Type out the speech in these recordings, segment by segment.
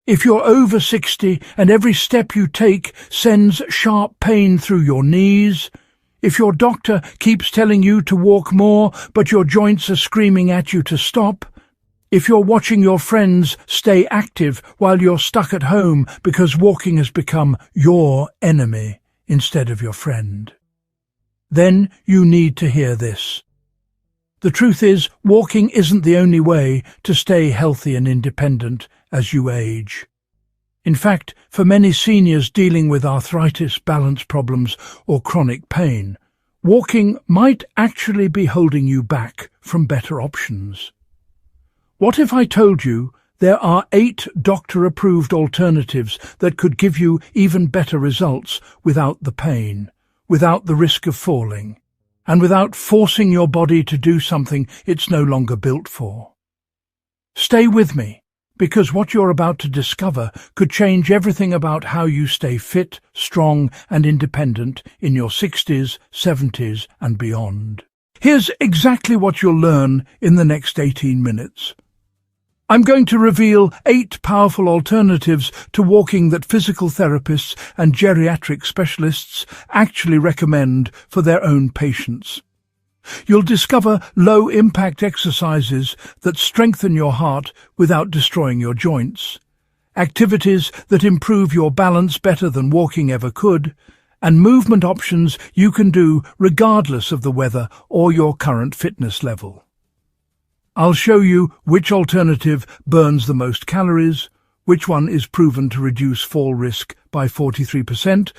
If you're over 60 and every step you take sends sharp pain through your knees, if your doctor keeps telling you to walk more but your joints are screaming at you to stop, if you're watching your friends stay active while you're stuck at home because walking has become your enemy instead of your friend, then you need to hear this. The truth is, walking isn't the only way to stay healthy and independent as you age. In fact, for many seniors dealing with arthritis, balance problems, or chronic pain, walking might actually be holding you back from better options. What if I told you there are 8 doctor-approved alternatives that could give you even better results without the pain, without the risk of falling, and without forcing your body to do something it's no longer built for? Stay with me, because what you're about to discover could change everything about how you stay fit, strong, and independent in your 60s, 70s, and beyond. Here's exactly what you'll learn in the next 18 minutes. I'm going to reveal 8 powerful alternatives to walking that physical therapists and geriatric specialists actually recommend for their own patients. You'll discover low-impact exercises that strengthen your heart without destroying your joints, activities that improve your balance better than walking ever could, and movement options you can do regardless of the weather or your current fitness level. I'll show you which alternative burns the most calories, which one is proven to reduce fall risk by 43%,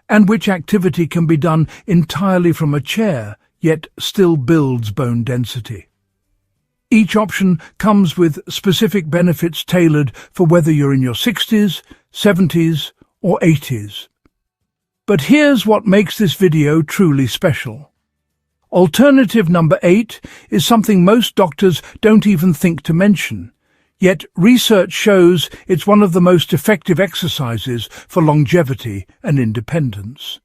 and which activity can be done entirely from a chair, yet still builds bone density. Each option comes with specific benefits tailored for whether you're in your 60s, 70s, or 80s. But here's what makes this video truly special. Alternative number 8 is something most doctors don't even think to mention, yet research shows it's one of the most effective exercises for longevity and independence.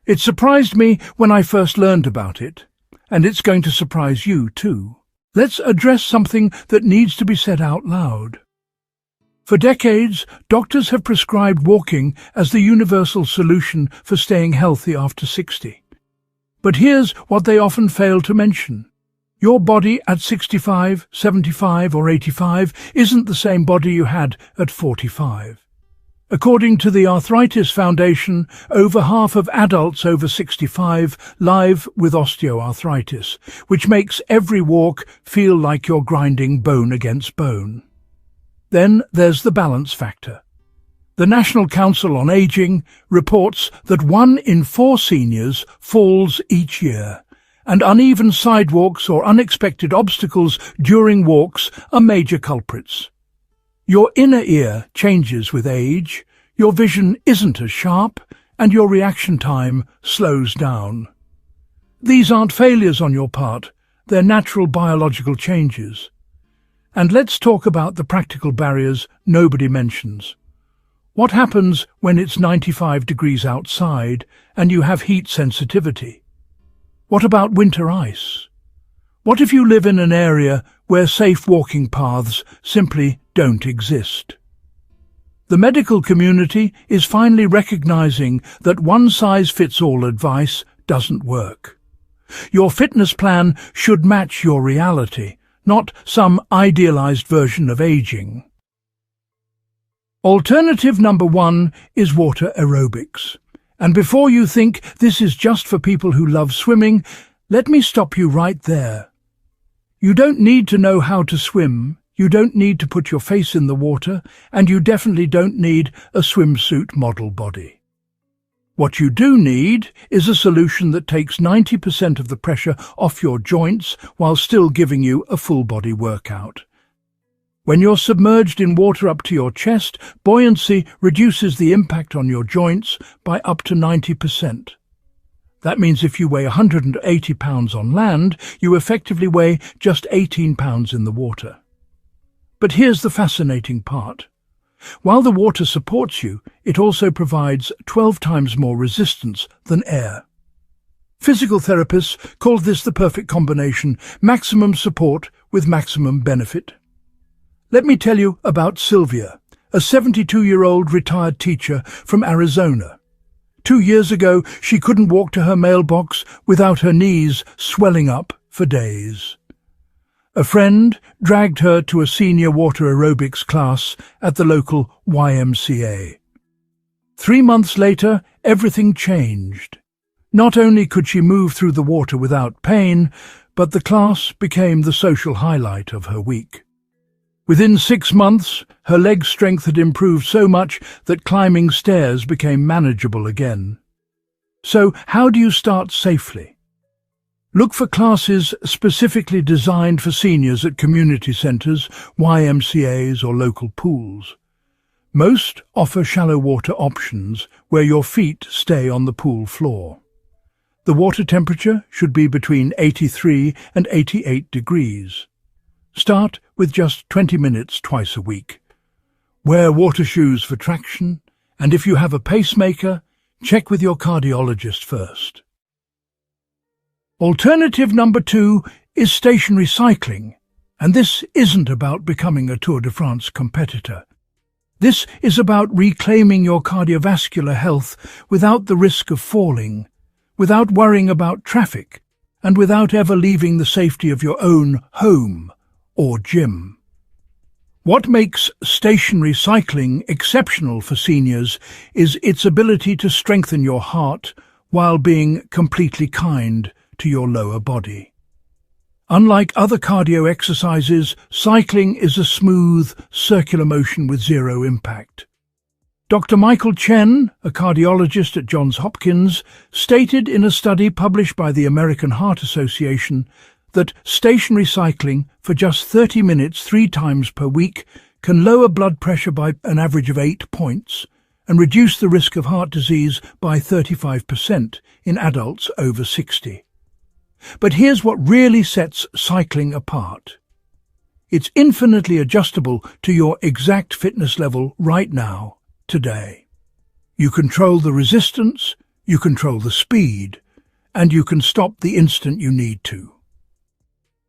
It surprised me when I first learned about it, and it's going to surprise you too. Let's address something that needs to be said out loud. For decades, doctors have prescribed walking as the universal solution for staying healthy after 60. But here's what they often fail to mention. Your body at 65, 75 or 85 isn't the same body you had at 45. According to the Arthritis Foundation, over half of adults over 65 live with osteoarthritis, which makes every walk feel like you're grinding bone against bone. Then there's the balance factor. The National Council on Aging reports that 1 in 4 seniors falls each year, and uneven sidewalks or unexpected obstacles during walks are major culprits. Your inner ear changes with age, your vision isn't as sharp, and your reaction time slows down. These aren't failures on your part, they're natural biological changes. And let's talk about the practical barriers nobody mentions. What happens when it's 95 degrees outside and you have heat sensitivity? What about winter ice? What if you live in an area where safe walking paths simply don't exist? The medical community is finally recognizing that one-size-fits-all advice doesn't work. Your fitness plan should match your reality, not some idealized version of aging. Alternative number 1 is water aerobics. And before you think this is just for people who love swimming, let me stop you right there. You don't need to know how to swim, you don't need to put your face in the water, and you definitely don't need a swimsuit model body. What you do need is a solution that takes 90% of the pressure off your joints while still giving you a full-body workout. When you're submerged in water up to your chest, buoyancy reduces the impact on your joints by up to 90%. That means if you weigh 180 pounds on land, you effectively weigh just 18 pounds in the water. But here's the fascinating part. While the water supports you, it also provides 12 times more resistance than air. Physical therapists call this the perfect combination, maximum support with maximum benefit. Let me tell you about Sylvia, a 72-year-old retired teacher from Arizona. 2 years ago, she couldn't walk to her mailbox without her knees swelling up for days. A friend dragged her to a senior water aerobics class at the local YMCA. 3 months later, everything changed. Not only could she move through the water without pain, but the class became the social highlight of her week. Within 6 months, her leg strength had improved so much that climbing stairs became manageable again. So, how do you start safely? Look for classes specifically designed for seniors at community centres, YMCAs or local pools. Most offer shallow water options where your feet stay on the pool floor. The water temperature should be between 83 and 88 degrees. Start with just 20 minutes twice a week. Wear water shoes for traction, and if you have a pacemaker, check with your cardiologist first. Alternative number 2 is stationary cycling, and this isn't about becoming a Tour de France competitor. This is about reclaiming your cardiovascular health without the risk of falling, without worrying about traffic, and without ever leaving the safety of your own home or gym. What makes stationary cycling exceptional for seniors is its ability to strengthen your heart while being completely kind to your lower body. Unlike other cardio exercises, cycling is a smooth, circular motion with zero impact. Dr. Michael Chen, a cardiologist at Johns Hopkins, stated in a study published by the American Heart Association that stationary cycling for just 30 minutes 3 times per week can lower blood pressure by an average of 8 points and reduce the risk of heart disease by 35% in adults over 60. But here's what really sets cycling apart. It's infinitely adjustable to your exact fitness level right now, today. You control the resistance, you control the speed, and you can stop the instant you need to.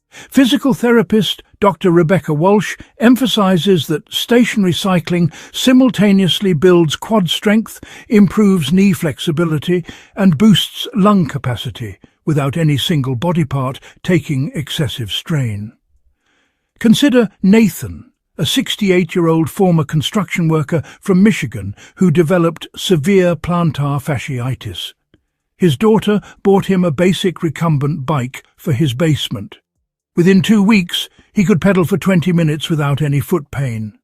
Physical therapist Dr. Rebecca Walsh emphasizes that stationary cycling simultaneously builds quad strength, improves knee flexibility, and boosts lung capacity without any single body part taking excessive strain. Consider Nathan, a 68-year-old former construction worker from Michigan who developed severe plantar fasciitis. His daughter bought him a basic recumbent bike for his basement. Within 2 weeks, he could pedal for 20 minutes without any foot pain.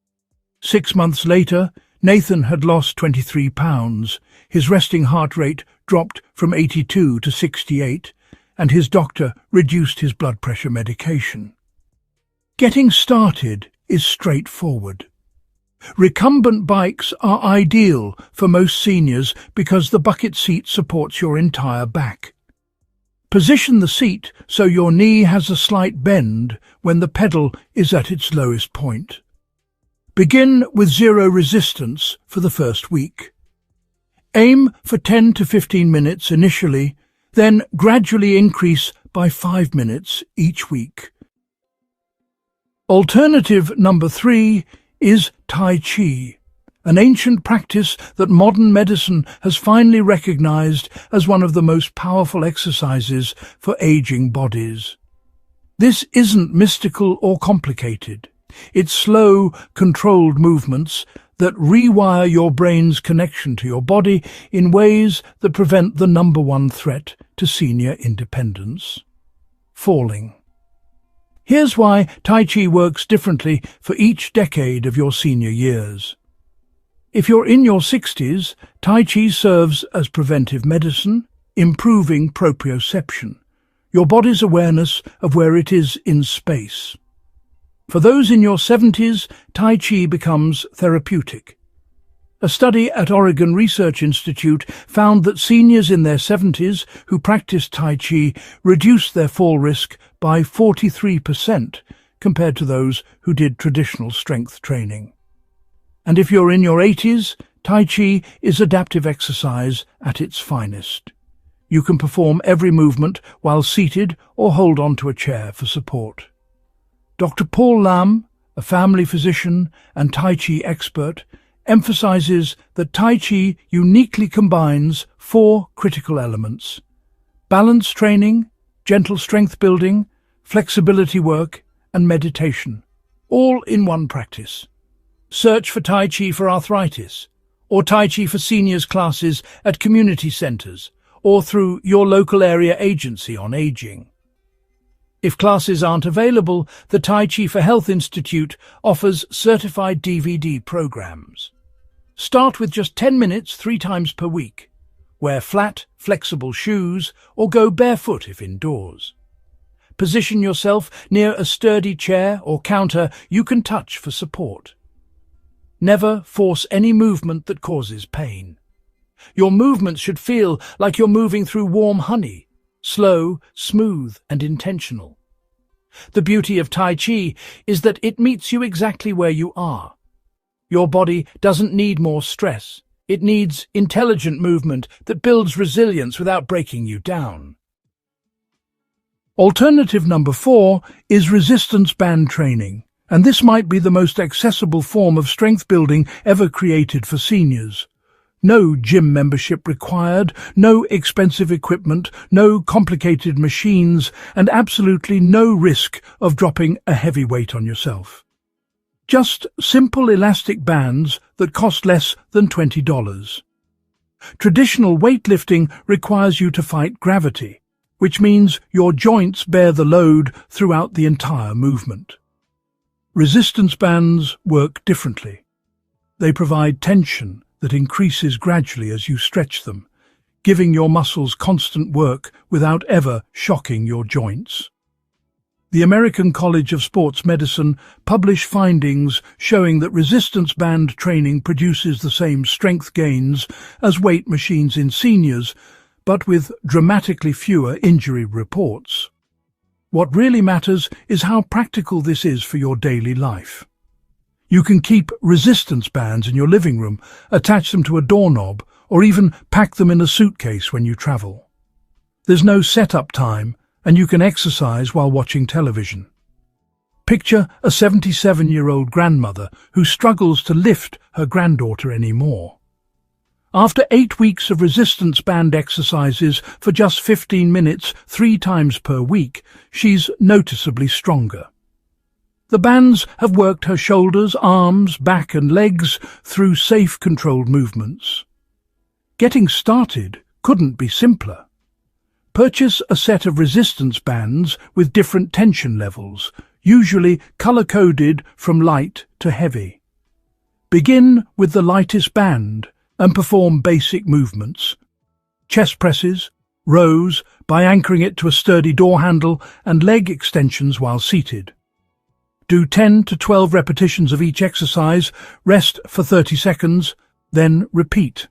6 months later, Nathan had lost 23 pounds. His resting heart rate dropped from 82 to 68, and his doctor reduced his blood pressure medication. Getting started is straightforward. Recumbent bikes are ideal for most seniors because the bucket seat supports your entire back. Position the seat so your knee has a slight bend when the pedal is at its lowest point. Begin with zero resistance for the first week. Aim for 10 to 15 minutes initially, then gradually increase by 5 minutes each week. Alternative number 3 is Tai Chi, an ancient practice that modern medicine has finally recognized as one of the most powerful exercises for aging bodies. This isn't mystical or complicated. It's slow, controlled movements that rewire your brain's connection to your body in ways that prevent the number one threat to senior independence: falling. Here's why Tai Chi works differently for each decade of your senior years. If you're in your 60s, Tai Chi serves as preventive medicine, improving proprioception, your body's awareness of where it is in space. For those in your 70s, Tai Chi becomes therapeutic. A study at Oregon Research Institute found that seniors in their 70s who practiced Tai Chi reduced their fall risk by 43% compared to those who did traditional strength training. And if you're in your 80s, Tai Chi is adaptive exercise at its finest. You can perform every movement while seated or hold onto a chair for support. Dr. Paul Lam, a family physician and Tai Chi expert, emphasizes that Tai Chi uniquely combines four critical elements: balance training, gentle strength building, flexibility work, and meditation, all in one practice. Search for Tai Chi for arthritis, or Tai Chi for seniors classes at community centers, or through your local area agency on aging. If classes aren't available, the Tai Chi for Health Institute offers certified DVD programs. Start with just 10 minutes 3 times per week. Wear flat, flexible shoes or go barefoot if indoors. Position yourself near a sturdy chair or counter you can touch for support. Never force any movement that causes pain. Your movements should feel like you're moving through warm honey, slow, smooth, and intentional. The beauty of Tai Chi is that it meets you exactly where you are. Your body doesn't need more stress. It needs intelligent movement that builds resilience without breaking you down. Alternative number 4 is resistance band training, and this might be the most accessible form of strength building ever created for seniors. No gym membership required, no expensive equipment, no complicated machines, and absolutely no risk of dropping a heavy weight on yourself. Just simple elastic bands that cost less than $20. Traditional weightlifting requires you to fight gravity, which means your joints bear the load throughout the entire movement. Resistance bands work differently. They provide tension that increases gradually as you stretch them, giving your muscles constant work without ever shocking your joints. The American College of Sports Medicine published findings showing that resistance band training produces the same strength gains as weight machines in seniors, but with dramatically fewer injury reports. What really matters is how practical this is for your daily life. You can keep resistance bands in your living room, attach them to a doorknob, or even pack them in a suitcase when you travel. There's no setup time, and you can exercise while watching television. Picture a 77-year-old grandmother who struggles to lift her granddaughter anymore. After 8 weeks of resistance band exercises for just 15 minutes 3 times per week, she's noticeably stronger. The bands have worked her shoulders, arms, back and legs through safe, controlled movements. Getting started couldn't be simpler. Purchase a set of resistance bands with different tension levels, usually color-coded from light to heavy. Begin with the lightest band and perform basic movements. Chest presses, rows by anchoring it to a sturdy door handle, and leg extensions while seated. Do 10 to 12 repetitions of each exercise, rest for 30 seconds, then repeat.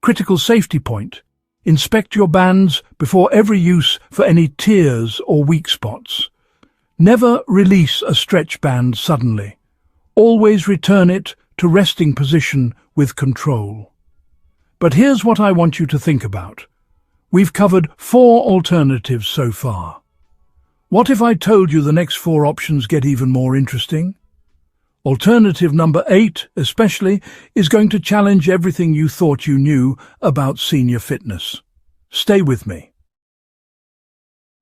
Critical safety point: inspect your bands before every use for any tears or weak spots. Never release a stretch band suddenly. Always return it to resting position with control. But here's what I want you to think about. We've covered 4 alternatives so far. What if I told you the next 4 options get even more interesting? Alternative number 8, especially, is going to challenge everything you thought you knew about senior fitness. Stay with me.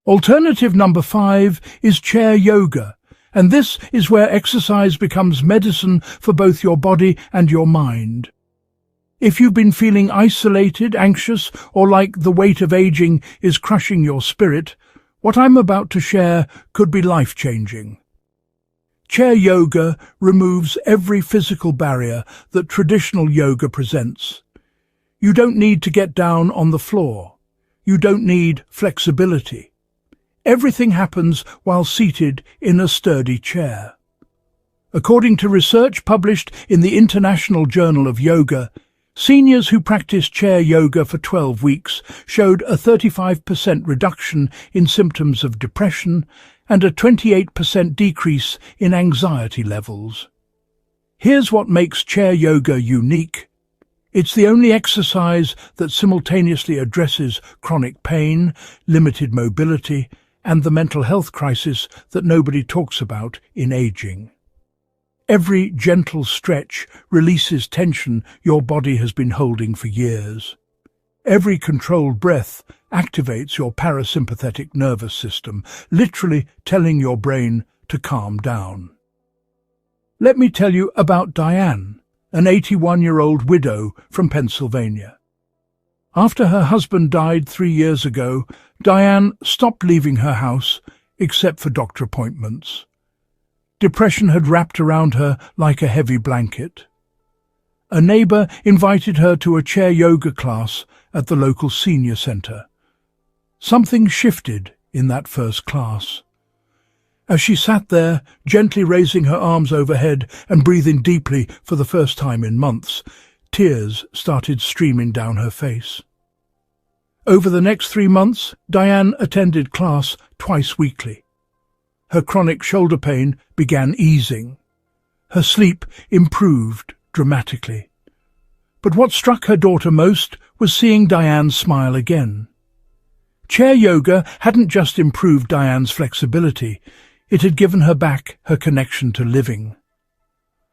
Alternative number 5 is chair yoga, and this is where exercise becomes medicine for both your body and your mind. If you've been feeling isolated, anxious, or like the weight of aging is crushing your spirit, what I'm about to share could be life-changing. Chair yoga removes every physical barrier that traditional yoga presents. You don't need to get down on the floor. You don't need flexibility. Everything happens while seated in a sturdy chair. According to research published in the International Journal of Yoga, seniors who practiced chair yoga for 12 weeks showed a 35% reduction in symptoms of depression and a 28% decrease in anxiety levels. Here's what makes chair yoga unique. It's the only exercise that simultaneously addresses chronic pain, limited mobility, and the mental health crisis that nobody talks about in aging. Every gentle stretch releases tension your body has been holding for years. Every controlled breath activates your parasympathetic nervous system, literally telling your brain to calm down. Let me tell you about Diane, an 81-year-old widow from Pennsylvania. After her husband died 3 years ago, Diane stopped leaving her house except for doctor appointments. Depression had wrapped around her like a heavy blanket. A neighbour invited her to a chair yoga class at the local senior centre. Something shifted in that first class. As she sat there, gently raising her arms overhead and breathing deeply for the first time in months, tears started streaming down her face. Over the next 3 months, Diane attended class twice weekly. Her chronic shoulder pain began easing. Her sleep improved dramatically. But what struck her daughter most was seeing Diane smile again. Chair yoga hadn't just improved Diane's flexibility, it had given her back her connection to living.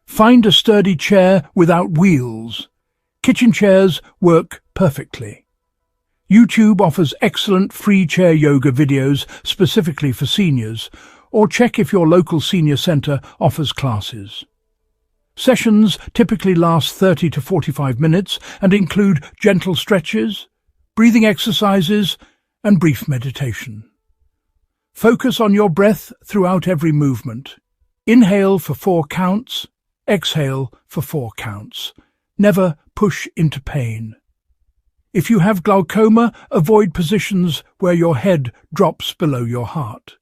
Find a sturdy chair without wheels. Kitchen chairs work perfectly. YouTube offers excellent free chair yoga videos specifically for seniors, or check if your local senior centre offers classes. Sessions typically last 30 to 45 minutes and include gentle stretches, breathing exercises, and brief meditation. Focus on your breath throughout every movement. Inhale for 4 counts, exhale for 4 counts. Never push into pain. If you have glaucoma, avoid positions where your head drops below your heart.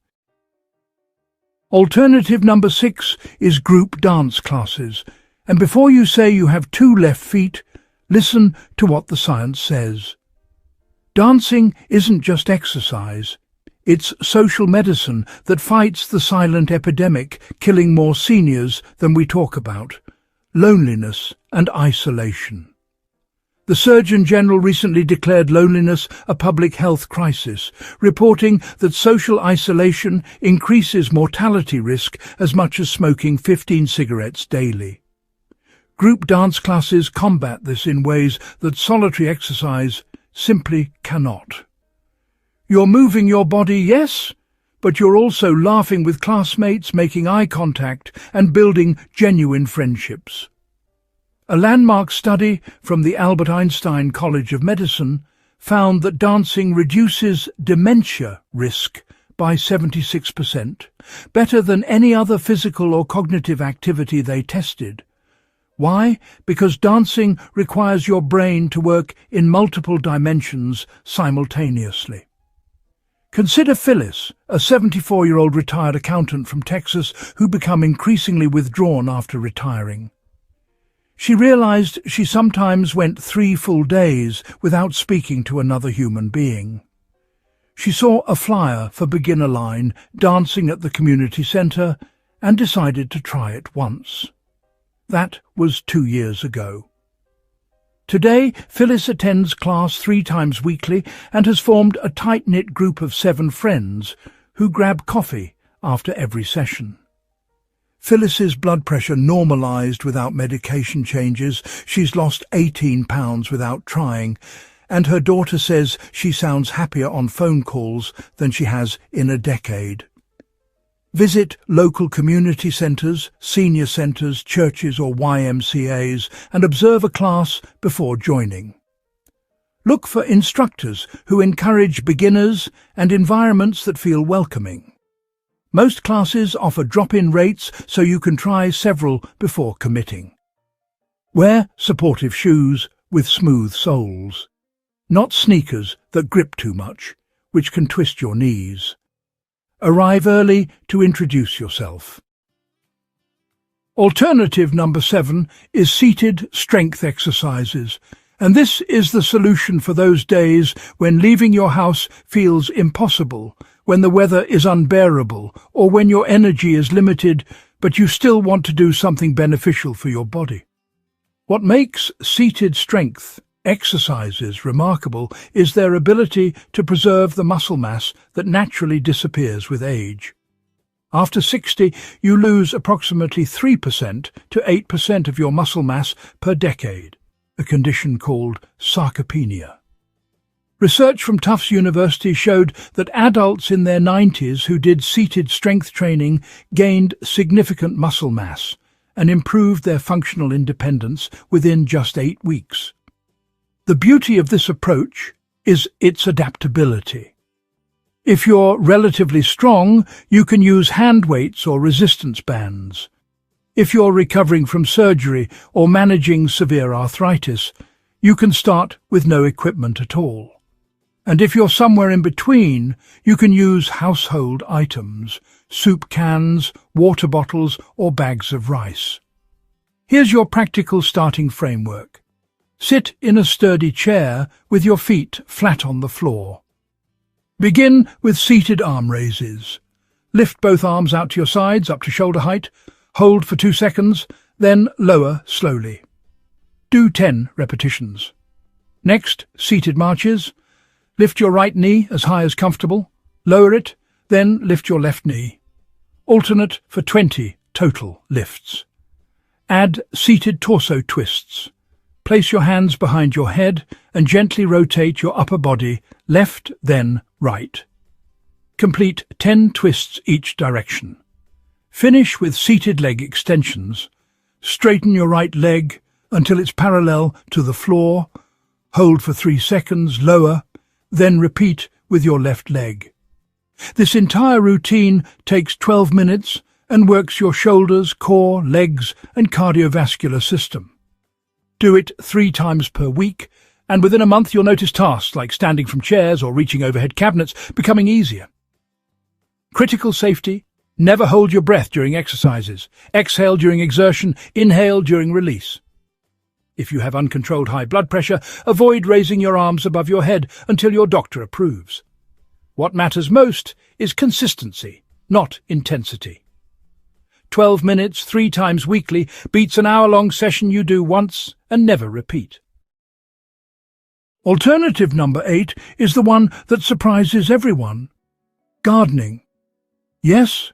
Alternative number 6 is group dance classes, and before you say you have 2 left feet, listen to what the science says. Dancing isn't just exercise. It's social medicine that fights the silent epidemic killing more seniors than we talk about: loneliness and isolation. The Surgeon General recently declared loneliness a public health crisis, reporting that social isolation increases mortality risk as much as smoking 15 cigarettes daily. Group dance classes combat this in ways that solitary exercise simply cannot. You're moving your body, yes, but you're also laughing with classmates, making eye contact, and building genuine friendships. A landmark study from the Albert Einstein College of Medicine found that dancing reduces dementia risk by 76%, better than any other physical or cognitive activity they tested. Why? Because dancing requires your brain to work in multiple dimensions simultaneously. Consider Phyllis, a 74-year-old retired accountant from Texas who became increasingly withdrawn after retiring. She realized she sometimes went 3 full days without speaking to another human being. She saw a flyer for Beginner Line dancing at the community centre and decided to try it once. That was 2 years ago. Today, Phyllis attends class 3 times weekly and has formed a tight-knit group of 7 friends who grab coffee after every session. Phyllis's blood pressure normalised without medication changes, she's lost 18 pounds without trying, and her daughter says she sounds happier on phone calls than she has in a decade. Visit local community centres, senior centres, churches or YMCAs and observe a class before joining. Look for instructors who encourage beginners and environments that feel welcoming. Most classes offer drop-in rates so you can try several before committing. Wear supportive shoes with smooth soles, not sneakers that grip too much, which can twist your knees. Arrive early to introduce yourself. Alternative number 7 is seated strength exercises, and this is the solution for those days when leaving your house feels impossible, when the weather is unbearable, or when your energy is limited, but you still want to do something beneficial for your body. What makes seated strength exercises remarkable is their ability to preserve the muscle mass that naturally disappears with age. After 60, you lose approximately 3% to 8% of your muscle mass per decade, a condition called sarcopenia. Research from Tufts University showed that adults in their 90s who did seated strength training gained significant muscle mass and improved their functional independence within just 8 weeks. The beauty of this approach is its adaptability. If you're relatively strong, you can use hand weights or resistance bands. If you're recovering from surgery or managing severe arthritis, you can start with no equipment at all. And if you're somewhere in between, you can use household items, soup cans, water bottles, or bags of rice. Here's your practical starting framework. Sit in a sturdy chair with your feet flat on the floor. Begin with seated arm raises. Lift both arms out to your sides, up to shoulder height. Hold for 2 seconds, then lower slowly. Do 10 repetitions. Next, seated marches. Lift your right knee as high as comfortable. Lower it, then lift your left knee. Alternate for 20 total lifts. Add seated torso twists. Place your hands behind your head and gently rotate your upper body, left, then right. Complete 10 twists each direction. Finish with seated leg extensions. Straighten your right leg until it's parallel to the floor. Hold for 3 seconds, lower, then repeat with your left leg. This entire routine takes 12 minutes and works your shoulders, core, legs, and cardiovascular system. Do it 3 times per week, and within a month you'll notice tasks like standing from chairs or reaching overhead cabinets becoming easier. Critical safety: never hold your breath during exercises. Exhale during exertion, inhale during release. If you have uncontrolled high blood pressure, avoid raising your arms above your head until your doctor approves. What matters most is consistency, not intensity. 12 minutes 3 times weekly beats an hour-long session you do once and never repeat. Alternative number 8 is the one that surprises everyone. Gardening. Yes,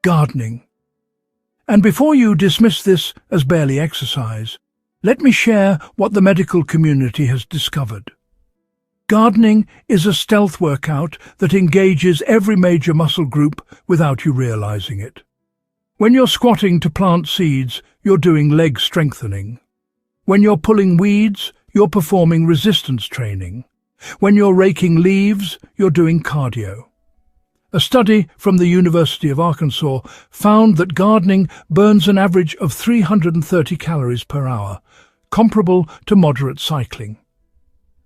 gardening. And before you dismiss this as barely exercise, let me share what the medical community has discovered. Gardening is a stealth workout that engages every major muscle group without you realizing it. When you're squatting to plant seeds, you're doing leg strengthening. When you're pulling weeds, you're performing resistance training. When you're raking leaves, you're doing cardio. A study from the University of Arkansas found that gardening burns an average of 330 calories per hour, comparable to moderate cycling.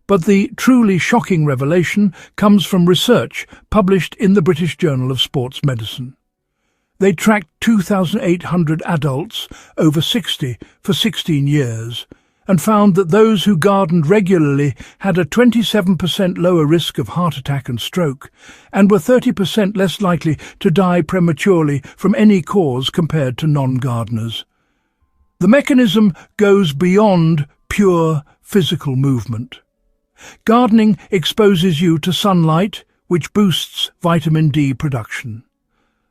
But the truly shocking revelation comes from research published in the British Journal of Sports Medicine. They tracked 2,800 adults over 60 for 16 years and found that those who gardened regularly had a 27% lower risk of heart attack and stroke and were 30% less likely to die prematurely from any cause compared to non-gardeners. The mechanism goes beyond pure physical movement. Gardening exposes you to sunlight, which boosts vitamin D production.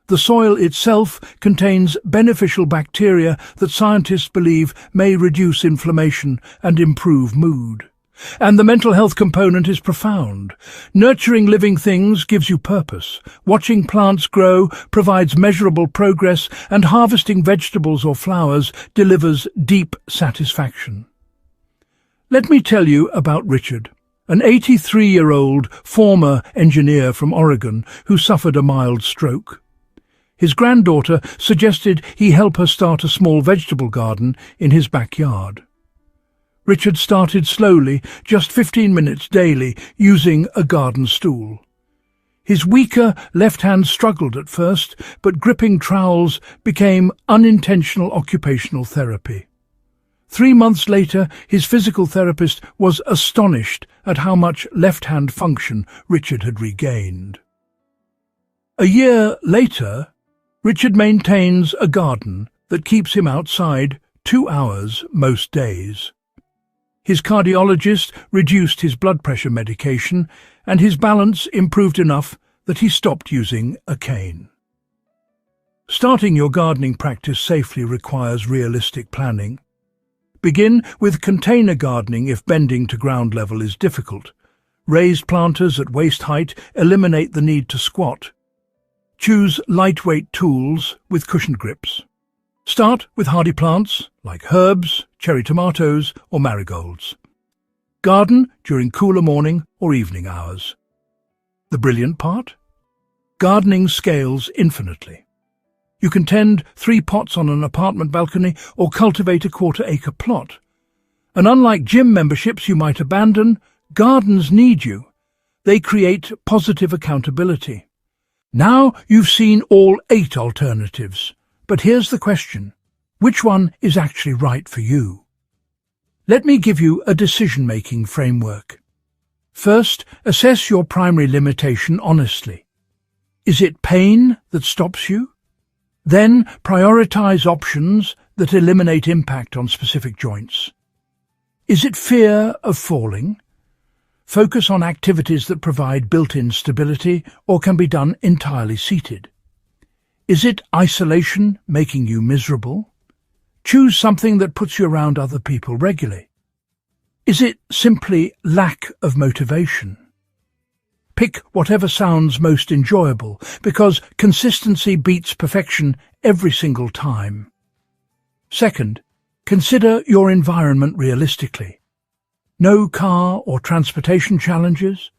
The soil itself contains beneficial bacteria that scientists believe may reduce inflammation and improve mood. And the mental health component is profound. Nurturing living things gives you purpose. Watching plants grow provides measurable progress, and harvesting vegetables or flowers delivers deep satisfaction. Let me tell you about Richard, an 83-year-old former engineer from Oregon who suffered a mild stroke. His granddaughter suggested he help her start a small vegetable garden in his backyard. Richard started slowly, just 15 minutes daily, using a garden stool. His weaker left hand struggled at first, but gripping trowels became unintentional occupational therapy. 3 months later, his physical therapist was astonished at how much left-hand function Richard had regained. A year later, Richard maintains a garden that keeps him outside 2 hours most days. His cardiologist reduced his blood pressure medication, and his balance improved enough that he stopped using a cane. Starting your gardening practice safely requires realistic planning. Begin with container gardening if bending to ground level is difficult. Raised planters at waist height eliminate the need to squat. Choose lightweight tools with cushioned grips. Start with hardy plants like herbs, cherry tomatoes or marigolds. Garden during cooler morning or evening hours. The brilliant part? Gardening scales infinitely. You can tend 3 pots on an apartment balcony or cultivate a quarter-acre plot. And unlike gym memberships you might abandon, gardens need you. They create positive accountability. Now you've seen all 8 alternatives. But here's the question. Which one is actually right for you? Let me give you a decision-making framework. First, assess your primary limitation honestly. Is it pain that stops you? Then prioritize options that eliminate impact on specific joints. Is it fear of falling? Focus on activities that provide built-in stability or can be done entirely seated. Is it isolation making you miserable? Choose something that puts you around other people regularly. Is it simply lack of motivation? Pick whatever sounds most enjoyable, because consistency beats perfection every single time. Second, consider your environment realistically. No car or transportation challenges,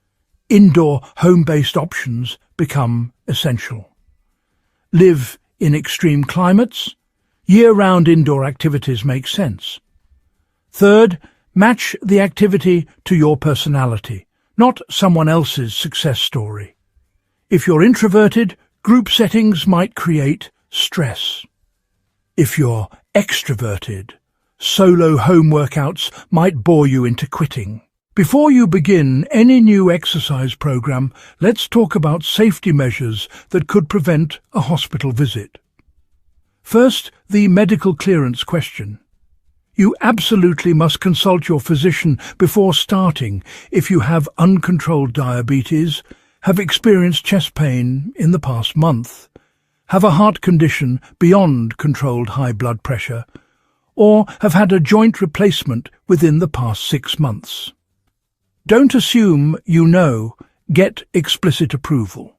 indoor home-based options become essential. Live in extreme climates, year-round indoor activities make sense. Third, match the activity to your personality, not someone else's success story. If you're introverted, group settings might create stress. If you're extroverted, solo home workouts might bore you into quitting. Before you begin any new exercise program, let's talk about safety measures that could prevent a hospital visit. First, the medical clearance question. You absolutely must consult your physician before starting if you have uncontrolled diabetes, have experienced chest pain in the past month, have a heart condition beyond controlled high blood pressure, or have had a joint replacement within the past 6 months. Don't assume you know, get explicit approval.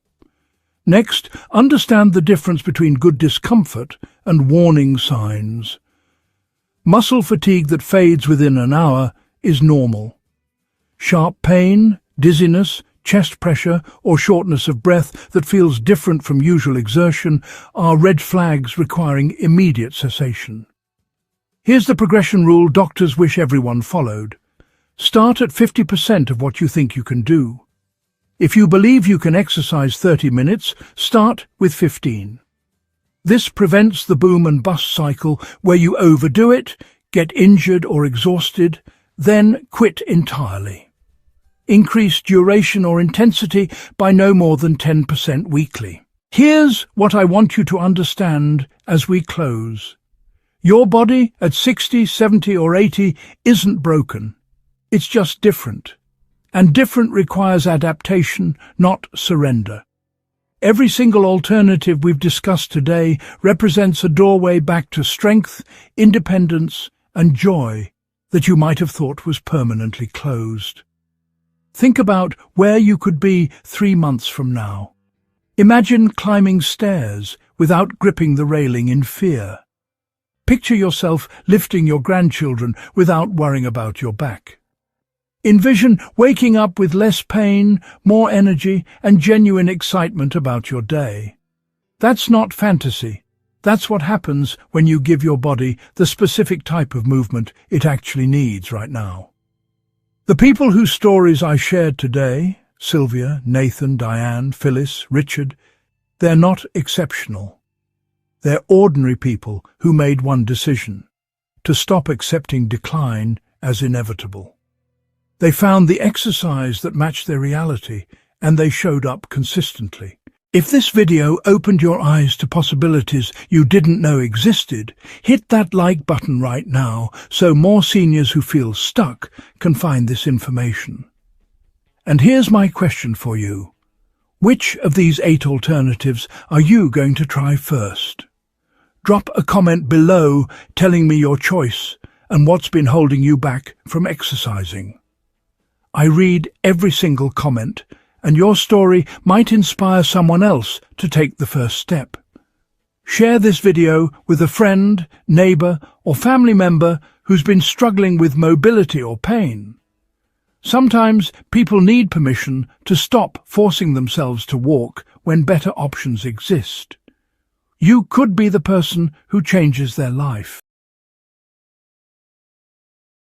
Next, understand the difference between good discomfort and warning signs. Muscle fatigue that fades within an hour is normal. Sharp pain, dizziness, chest pressure, or shortness of breath that feels different from usual exertion are red flags requiring immediate cessation. Here's the progression rule doctors wish everyone followed. Start at 50% of what you think you can do. If you believe you can exercise 30 minutes, start with 15. This prevents the boom and bust cycle where you overdo it, get injured or exhausted, then quit entirely. Increase duration or intensity by no more than 10% weekly. Here's what I want you to understand as we close. Your body at 60, 70 or 80 isn't broken. It's just different. And different requires adaptation, not surrender. Every single alternative we've discussed today represents a doorway back to strength, independence, and joy that you might have thought was permanently closed. Think about where you could be 3 months from now. Imagine climbing stairs without gripping the railing in fear. Picture yourself lifting your grandchildren without worrying about your back. Envision waking up with less pain, more energy, and genuine excitement about your day. That's not fantasy. That's what happens when you give your body the specific type of movement it actually needs right now. The people whose stories I shared today, Sylvia, Nathan, Diane, Phyllis, Richard, they're not exceptional. They're ordinary people who made one decision: to stop accepting decline as inevitable. They found the exercise that matched their reality, and they showed up consistently. If this video opened your eyes to possibilities you didn't know existed, hit that like button right now so more seniors who feel stuck can find this information. And here's my question for you. Which of these 8 alternatives are you going to try first? Drop a comment below telling me your choice and what's been holding you back from exercising. I read every single comment, and your story might inspire someone else to take the first step. Share this video with a friend, neighbour, or family member who's been struggling with mobility or pain. Sometimes people need permission to stop forcing themselves to walk when better options exist. You could be the person who changes their life.